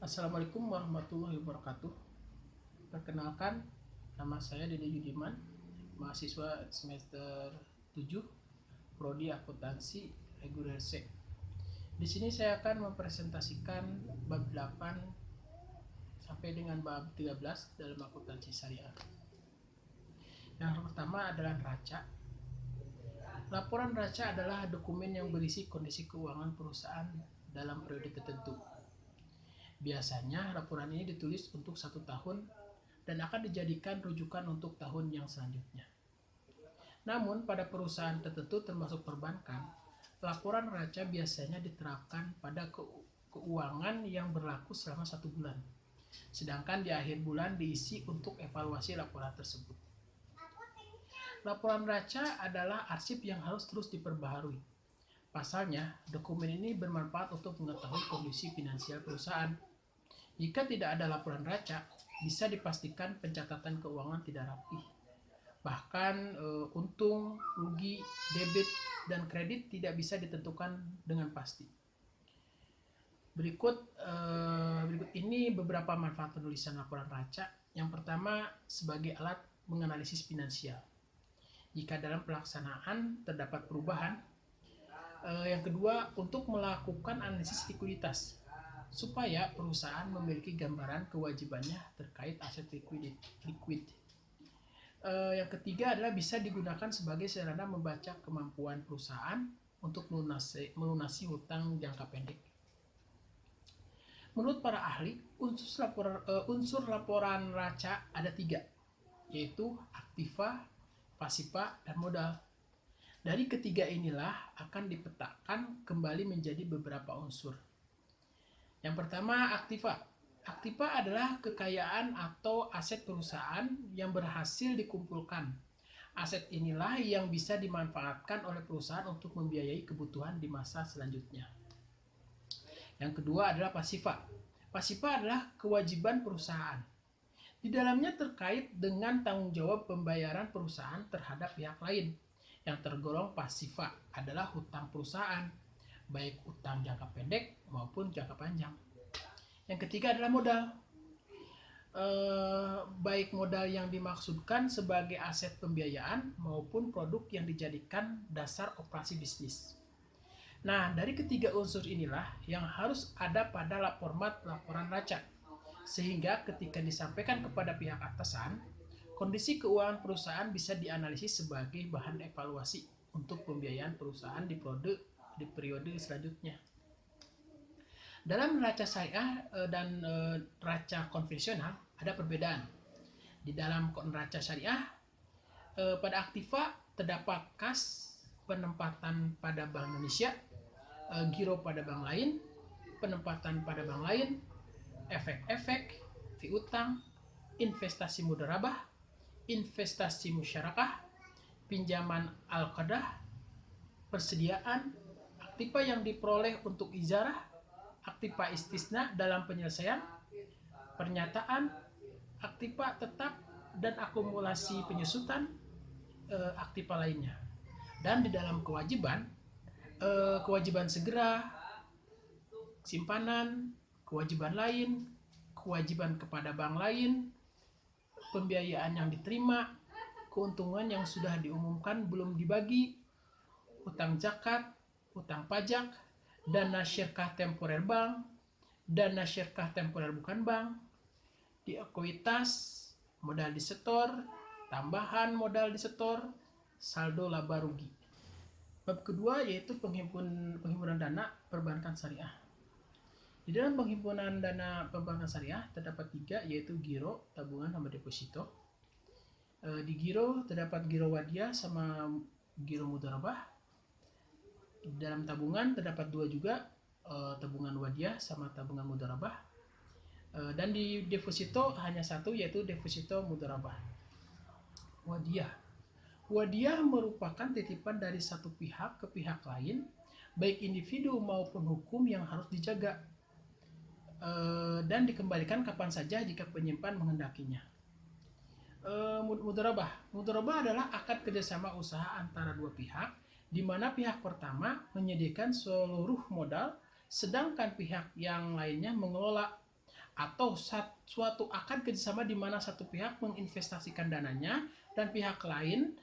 Assalamualaikum warahmatullahi wabarakatuh. Perkenalkan, nama saya Dede Yudiman, mahasiswa semester 7, Prodi Akuntansi Reguler C. Di sini saya akan mempresentasikan bab 8 sampai dengan bab 13 dalam akuntansi syariah. Yang pertama adalah neraca. Laporan neraca adalah dokumen yang berisi kondisi keuangan perusahaan dalam periode tertentu. Biasanya laporan ini ditulis untuk 1 tahun dan akan dijadikan rujukan untuk tahun yang selanjutnya. Namun pada perusahaan tertentu termasuk perbankan, laporan neraca biasanya diterapkan pada keuangan yang berlaku selama 1 bulan. Sedangkan di akhir bulan diisi untuk evaluasi laporan tersebut. Laporan neraca adalah arsip yang harus terus diperbaharui. Pasalnya, dokumen ini bermanfaat untuk mengetahui kondisi finansial perusahaan. Jika tidak ada laporan neraca, bisa dipastikan pencatatan keuangan tidak rapi. Bahkan untung, rugi, debit, dan kredit tidak bisa ditentukan dengan pasti. Berikut ini beberapa manfaat penulisan laporan neraca. Yang pertama, sebagai alat menganalisis finansial. Jika dalam pelaksanaan terdapat perubahan. Yang kedua, untuk melakukan analisis likuiditas supaya perusahaan memiliki gambaran kewajibannya terkait aset likuid. Yang ketiga adalah bisa digunakan sebagai sarana membaca kemampuan perusahaan untuk melunasi hutang jangka pendek. Menurut para ahli, unsur laporan neraca ada 3, yaitu aktiva, pasiva, dan modal. Dari ketiga inilah akan dipetakan kembali menjadi beberapa unsur. Yang pertama, aktiva. Aktiva adalah kekayaan atau aset perusahaan yang berhasil dikumpulkan. Aset inilah yang bisa dimanfaatkan oleh perusahaan untuk membiayai kebutuhan di masa selanjutnya. Yang kedua adalah pasiva. Pasiva adalah kewajiban perusahaan. Di dalamnya terkait dengan tanggung jawab pembayaran perusahaan terhadap pihak lain. Yang tergolong pasiva adalah hutang perusahaan, baik hutang jangka pendek maupun jangka panjang. Yang ketiga adalah modal. Baik modal yang dimaksudkan sebagai aset pembiayaan maupun produk yang dijadikan dasar operasi bisnis. Nah, dari ketiga unsur inilah yang harus ada pada format laporan neraca, sehingga ketika disampaikan kepada pihak atasan, kondisi keuangan perusahaan bisa dianalisis sebagai bahan evaluasi untuk pembiayaan perusahaan di periode selanjutnya. Dalam neraca syariah dan neraca konvensional ada perbedaan. Di dalam neraca syariah, pada aktiva terdapat kas penempatan pada Bank Indonesia, giro pada bank lain, penempatan pada bank lain, efek-efek, fee utang, investasi mudharabah, investasi musyarakah, pinjaman al-qadah, persediaan, aktiva yang diperoleh untuk ijarah, aktiva istisna dalam penyelesaian, pernyataan, aktiva tetap dan akumulasi penyusutan, aktiva lainnya. Dan di dalam kewajiban segera, simpanan, kewajiban lain, kewajiban kepada bank lain, pembiayaan yang diterima, keuntungan yang sudah diumumkan belum dibagi, utang zakat, utang pajak, dana syirkah temporer bank, dana syirkah temporer bukan bank, ekuitas, modal disetor, tambahan modal disetor, saldo laba rugi. Bab kedua yaitu penghimpunan dana perbankan syariah. Di dalam penghimpunan dana perbankan syariah terdapat 3, yaitu giro, tabungan, sama deposito. Di giro terdapat giro wadiah sama giro mudharabah. Di dalam tabungan terdapat 2 juga, tabungan wadiah sama tabungan mudharabah. Dan di deposito hanya 1, yaitu deposito mudharabah. Wadiah merupakan titipan dari satu pihak ke pihak lain, baik individu maupun hukum yang harus dijaga dan dikembalikan kapan saja jika penyimpan menghendakinya. Mudharabah adalah akad kerjasama usaha antara 2 pihak, di mana pihak pertama menyediakan seluruh modal, sedangkan pihak yang lainnya mengelola atau suatu akad kerjasama di mana satu pihak menginvestasikan dananya dan pihak lain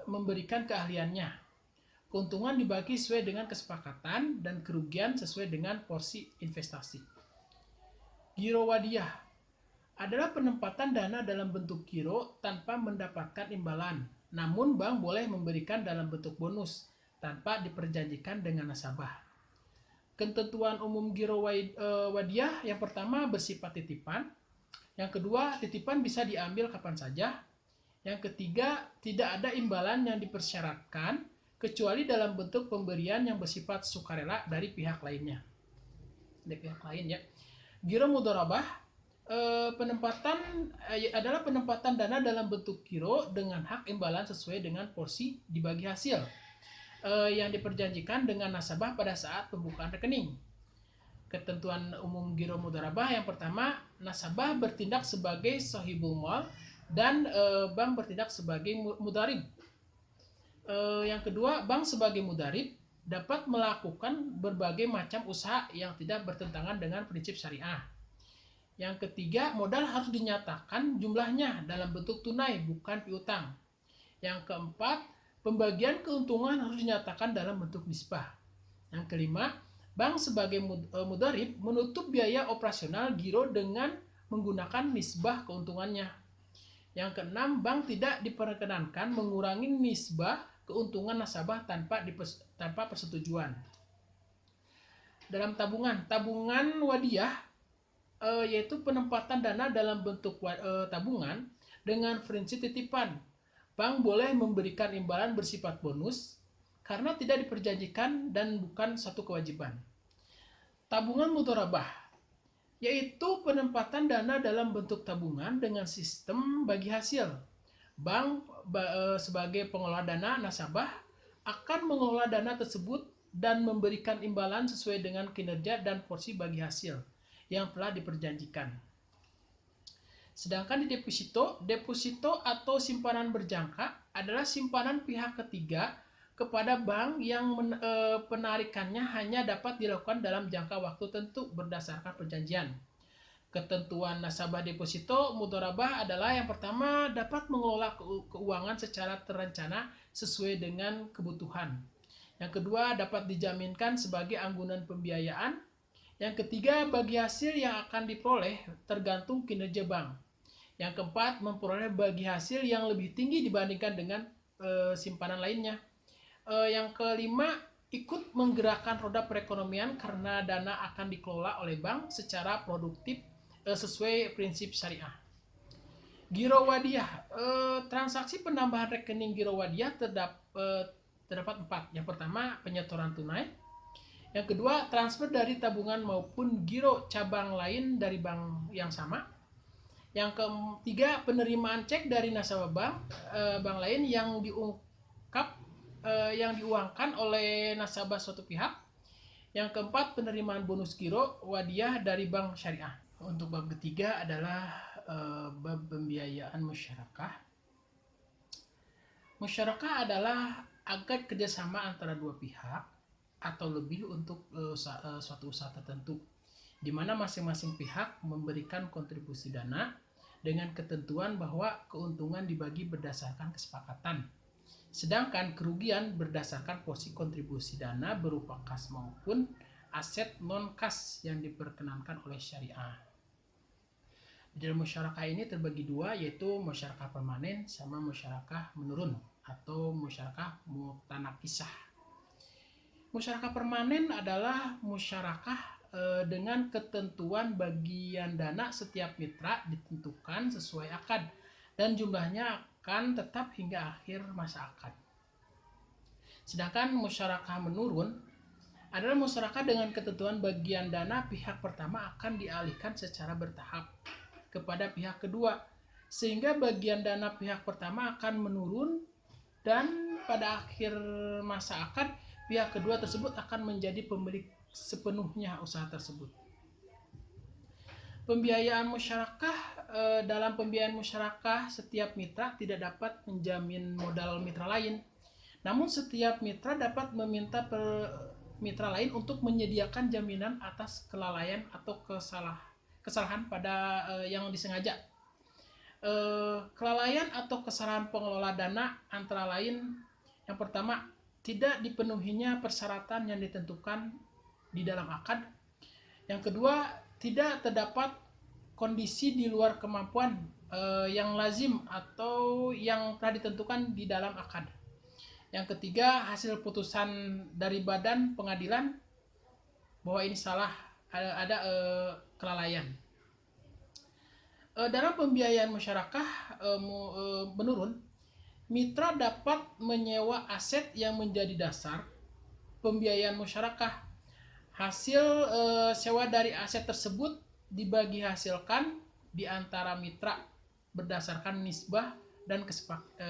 memberikan keahliannya. Keuntungan dibagi sesuai dengan kesepakatan dan kerugian sesuai dengan porsi investasi. Giro wadiyah adalah penempatan dana dalam bentuk giro tanpa mendapatkan imbalan. Namun bank boleh memberikan dalam bentuk bonus tanpa diperjanjikan dengan nasabah. Ketentuan umum giro wadiyah yang pertama bersifat titipan. Yang kedua, titipan bisa diambil kapan saja. Yang ketiga, tidak ada imbalan yang dipersyaratkan kecuali dalam bentuk pemberian yang bersifat sukarela dari pihak lainnya. Dari pihak lain ya. Giro mudharabah adalah penempatan dana dalam bentuk giro dengan hak imbalan sesuai dengan porsi dibagi hasil yang diperjanjikan dengan nasabah pada saat pembukaan rekening. Ketentuan umum giro mudharabah yang pertama, nasabah bertindak sebagai sohibul mal dan bank bertindak sebagai mudharib. Yang kedua, bank sebagai mudharib dapat melakukan berbagai macam usaha yang tidak bertentangan dengan prinsip syariah. Yang ketiga, modal harus dinyatakan jumlahnya dalam bentuk tunai, bukan piutang. Yang keempat, pembagian keuntungan harus dinyatakan dalam bentuk nisbah. Yang kelima, bank sebagai mudharib menutup biaya operasional giro dengan menggunakan nisbah keuntungannya. Yang keenam, bank tidak diperkenankan mengurangi nisbah keuntungan nasabah tanpa persetujuan. Dalam tabungan wadiyah yaitu penempatan dana dalam bentuk tabungan dengan prinsip titipan. Bank boleh memberikan imbalan bersifat bonus karena tidak diperjanjikan dan bukan satu kewajiban. Tabungan mudharabah yaitu penempatan dana dalam bentuk tabungan dengan sistem bagi hasil. Bank sebagai pengelola dana nasabah akan mengelola dana tersebut dan memberikan imbalan sesuai dengan kinerja dan porsi bagi hasil yang telah diperjanjikan. Sedangkan di deposito atau simpanan berjangka adalah simpanan pihak ketiga kepada bank yang penarikannya hanya dapat dilakukan dalam jangka waktu tentu berdasarkan perjanjian. Ketentuan nasabah deposito mudharabah adalah yang pertama, dapat mengelola keuangan secara terencana sesuai dengan kebutuhan. Yang kedua, dapat dijaminkan sebagai anggunan pembiayaan. Yang ketiga, bagi hasil yang akan diperoleh tergantung kinerja bank. Yang keempat, memperoleh bagi hasil yang lebih tinggi dibandingkan dengan simpanan lainnya. Yang kelima, ikut menggerakkan roda perekonomian karena dana akan dikelola oleh bank secara produktif sesuai prinsip syariah. Giro wadiyah, transaksi penambahan rekening giro wadiyah terdapat 4. Yang pertama, penyetoran tunai. Yang kedua, transfer dari tabungan maupun giro cabang lain dari bank yang sama. Yang ketiga, penerimaan cek dari nasabah bank lain yang diuangkan oleh nasabah suatu pihak. Yang keempat, penerimaan bonus giro wadiyah dari bank syariah. Untuk bab ketiga adalah bab pembiayaan musyarakah. Musyarakah adalah akad kerjasama antara dua pihak atau lebih untuk suatu usaha tertentu, di mana masing-masing pihak memberikan kontribusi dana dengan ketentuan bahwa keuntungan dibagi berdasarkan kesepakatan, sedangkan kerugian berdasarkan porsi kontribusi dana berupa kas maupun aset non-kas yang diperkenankan oleh syariah. Di dalam musyarakah ini terbagi dua, yaitu musyarakah permanen sama musyarakah menurun atau musyarakah mutanakisah. Musyarakah permanen adalah musyarakah dengan ketentuan bagian dana setiap mitra ditentukan sesuai akad dan jumlahnya akan tetap hingga akhir masa akad. Sedangkan musyarakah menurun adalah musyarakah dengan ketentuan bagian dana pihak pertama akan dialihkan secara bertahap kepada pihak kedua, sehingga bagian dana pihak pertama akan menurun dan pada akhir masa akad pihak kedua tersebut akan menjadi pemilik sepenuhnya usaha tersebut. Pembiayaan musyarakah, dalam pembiayaan musyarakah setiap mitra tidak dapat menjamin modal mitra lain, namun setiap mitra dapat meminta mitra lain untuk menyediakan jaminan atas kelalaian atau kesalahan pada yang disengaja. Kelalaian atau kesalahan pengelola dana antara lain, yang pertama, tidak dipenuhinya persyaratan yang ditentukan di dalam akad. Yang kedua, tidak terdapat kondisi di luar kemampuan yang lazim atau yang telah ditentukan di dalam akad. Yang ketiga, hasil putusan dari badan pengadilan bahwa ini salah, ada kelalaian. Dalam pembiayaan musyarakah menurun, mitra dapat menyewa aset yang menjadi dasar pembiayaan musyarakah. Hasil sewa dari aset tersebut dibagi hasilkan di antara mitra berdasarkan nisbah dan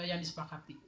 yang disepakati.